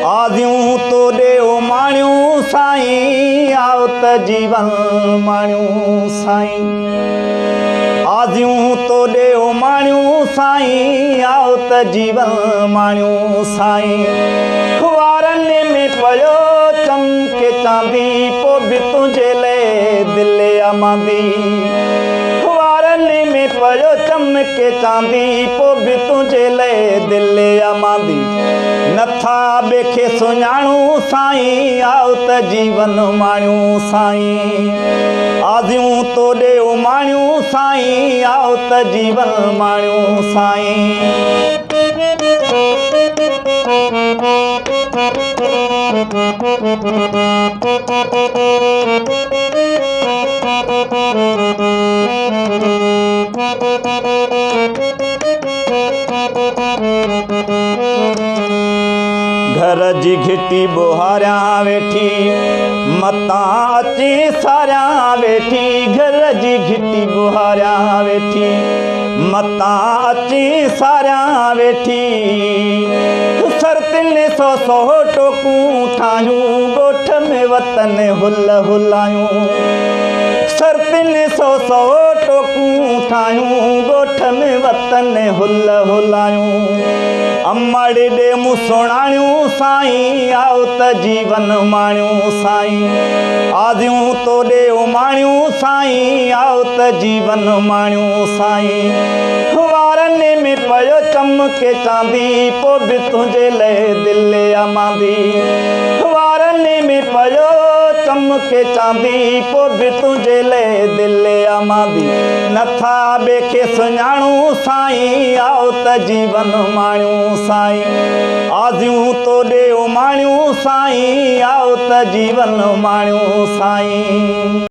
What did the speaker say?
आदियूं तो ॾेओ माणियूं साईं, आओ त जीवन माणियूं साईं। आदियूं तो ॾेओ माणियूं साईं, आओ त जीवन माणियूं साईं। खुवारनि में पियो चमके चांदी, पोइ बि तुंहिंजे लाइ दिलि अमांदी। खुवारनि में पियो चमके चांदी, पोइ बि तुंहिंजे लाइ दिलि अमांदी। नथा ॿिए खे सुञाणूं साईं, आओ त जीवन माणियूं साईं। आदियूं तो ॾेओ माणियूं साईं, आओ त जीवन माणियूं साईं। घर जी घिटी ॿुहारियां वेठी, मतां अची सारियां वेठी। घर जी घिटी ॿुहारियां वेठी, मतां अची सारियां वेठी। सर 300 टोकूं ठाहियूं, ॻोठ में वतन हुल हुलायूं। सर 300 टोकूं ठाहियूं, ॻोठ में वतन हुल हुलायूं। अमड़ ॾे मूं सुणाणियूं साईं, आओ त जीवन माणियूं साईं। आदियूं तो ॾेओ माणियूं साईं, आओ त जीवन माणियूं साईं। खुवारनि में पियो चमके चांदी, पोइ बि तुंहिंजे लाइ दिलि अमांदी। खुवारनि में पियो चमके चांदी, पोइ बि तुंहिंजे लाइ दिलि अमांदी। नथा ॿिए खे सुञाणूं साईं, आओ त जीवन माणियूं साईं। आदियूं तो ॾेओ माणियूं साईं, आओ त जीवन माणियूं साईं।